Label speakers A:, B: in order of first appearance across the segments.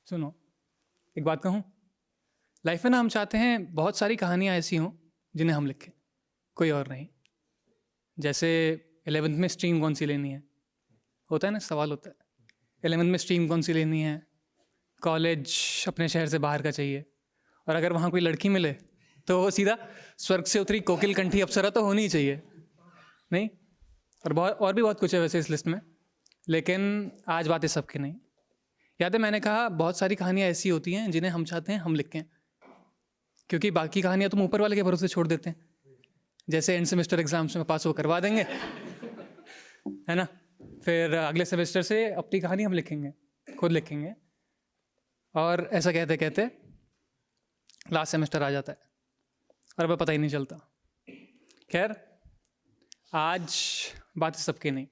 A: सुनो, एक बात कहूँ, लाइफ में ना हम चाहते हैं बहुत सारी कहानियाँ ऐसी हों जिन्हें हम लिखें, कोई और नहीं। जैसे 11th में स्ट्रीम कौन सी लेनी है, होता है ना, सवाल होता है 11th में स्ट्रीम कौन सी लेनी है, कॉलेज अपने शहर से बाहर का चाहिए, और अगर वहाँ कोई लड़की मिले तो वो सीधा स्वर्ग से उतरी कोकिल कंठी अप्सरा तो होनी ही चाहिए, नहीं? और भी बहुत कुछ है वैसे इस लिस्ट में, लेकिन आज बात है सबकी नहीं। याद है मैंने कहा बहुत सारी कहानियाँ ऐसी होती हैं जिन्हें हम चाहते हैं हम लिखें, क्योंकि बाकी कहानियाँ तुम ऊपर वाले के भरोसे छोड़ देते हैं। जैसे एंड सेमेस्टर एग्जाम्स में पास वो करवा देंगे, है ना, फिर अगले सेमेस्टर से अपनी कहानी हम लिखेंगे, खुद लिखेंगे, और ऐसा कहते कहते लास्ट सेमेस्टर आ जाता है और अब पता ही नहीं चलता। खैर, आज बात सबकी नहीं।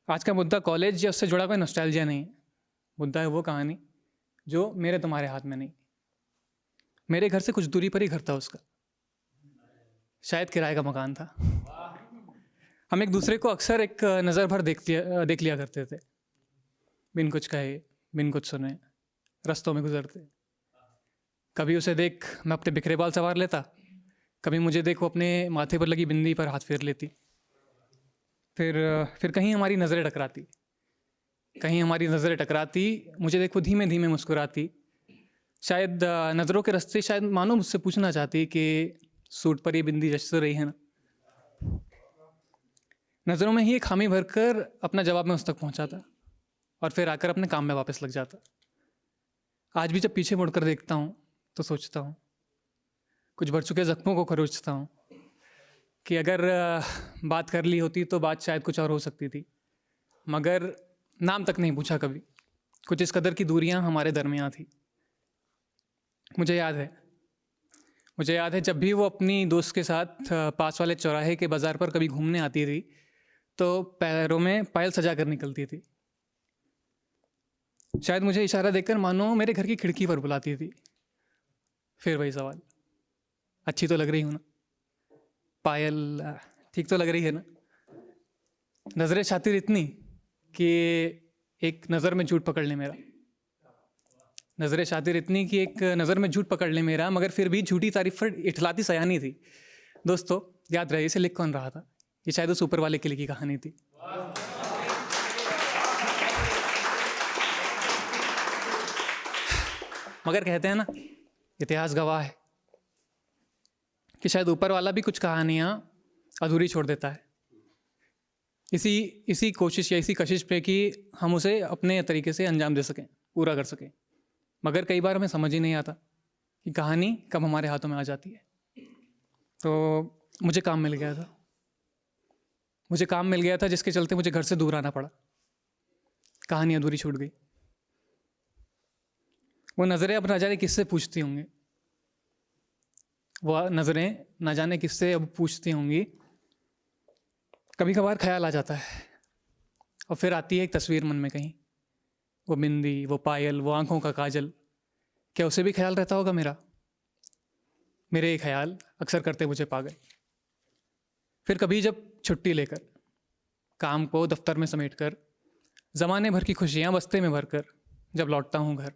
A: आज का मुद्दा कॉलेज या उससे जुड़ा कोई नॉस्टैल्जिया नहीं है। मुद्दा है वो कहानी जो मेरे तुम्हारे हाथ में नहीं। मेरे घर से कुछ दूरी पर ही घर था उसका, शायद किराए का मकान था। हम एक दूसरे को अक्सर एक नज़र भर देख लिया करते थे, बिन कुछ कहे बिन कुछ सुने, रास्तों में गुजरते। कभी उसे देख मैं अपने बिखरे बाल संवार लेता, कभी मुझे देख वो अपने माथे पर लगी बिंदी पर हाथ फेर लेती। फिर कहीं हमारी नज़रें टकराती, मुझे देख वो धीमे धीमे मुस्कुराती। शायद नज़रों के रास्ते शायद मानो मुझसे पूछना चाहती कि सूट पर ये बिंदी जच तो रही है ना। नज़रों में ही एक खामी भरकर अपना जवाब मैं उस तक पहुंचाता और फिर आकर अपने काम में वापस लग जाता। आज भी जब पीछे मुड़कर देखता हूँ तो सोचता हूँ, कुछ भर चुके ज़ख्मों को खरोचता हूँ कि अगर बात कर ली होती तो बात शायद कुछ और हो सकती थी, मगर नाम तक नहीं पूछा कभी। कुछ इस कदर की दूरियां हमारे दरमियाँ थी। मुझे याद है जब भी वो अपनी दोस्त के साथ पास वाले चौराहे के बाज़ार पर कभी घूमने आती थी तो पैरों में पायल सजा कर निकलती थी। शायद मुझे इशारा देकर मानो मेरे घर की खिड़की पर बुलाती थी। फिर वही सवाल, अच्छी तो लग रही हूँ ना, पायल ठीक तो लग रही है ना। नज़रें शातिर इतनी कि एक नज़र में झूठ पकड़ ले मेरा, नज़रें शातिर इतनी कि एक नज़र में झूठ पकड़ ले मेरा, मगर फिर भी झूठी तारीफ पर इठलाती सयानी थी। दोस्तों, याद रहे इसे लिख कौन रहा था? ये शायद उस ऊपर वाले के लिए की कहानी थी। मगर कहते हैं ना, इतिहास गवाह है कि शायद ऊपर वाला भी कुछ कहानियाँ अधूरी छोड़ देता है, इसी कोशिश या इसी कशिश पे कि हम उसे अपने तरीके से अंजाम दे सकें, पूरा कर सकें। मगर कई बार हमें समझ ही नहीं आता कि कहानी कब हमारे हाथों में आ जाती है। तो मुझे काम मिल गया था जिसके चलते मुझे घर से दूर आना पड़ा। कहानी अधूरी छूट गई। वो नज़रें अब ना जाने किससे पूछती होंगी, वो नज़रें ना जाने किससे अब पूछती होंगी। कभी कभार ख्याल आ जाता है और फिर आती है एक तस्वीर मन में कहीं, वो बिंदी, वो पायल, वो आंखों का काजल। क्या उसे भी ख्याल रहता होगा मेरे ये ख्याल अक्सर करते मुझे पागल। फिर कभी जब छुट्टी लेकर, काम को दफ्तर में समेटकर, ज़माने भर की खुशियाँ बस्ते में भरकर जब लौटता हूँ घर,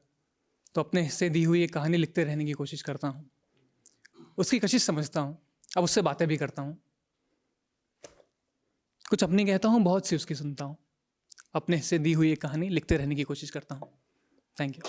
A: तो अपने हिस्से दी हुई एक कहानी लिखते रहने की कोशिश करता हूँ। उसकी कशिश समझता हूँ, अब उससे बातें भी करता हूँ। कुछ अपनी कहता हूँ, बहुत सी उसकी सुनता हूँ। अपने हिस्से दी हुई एक कहानी लिखते रहने की कोशिश करता हूँ। Thank you.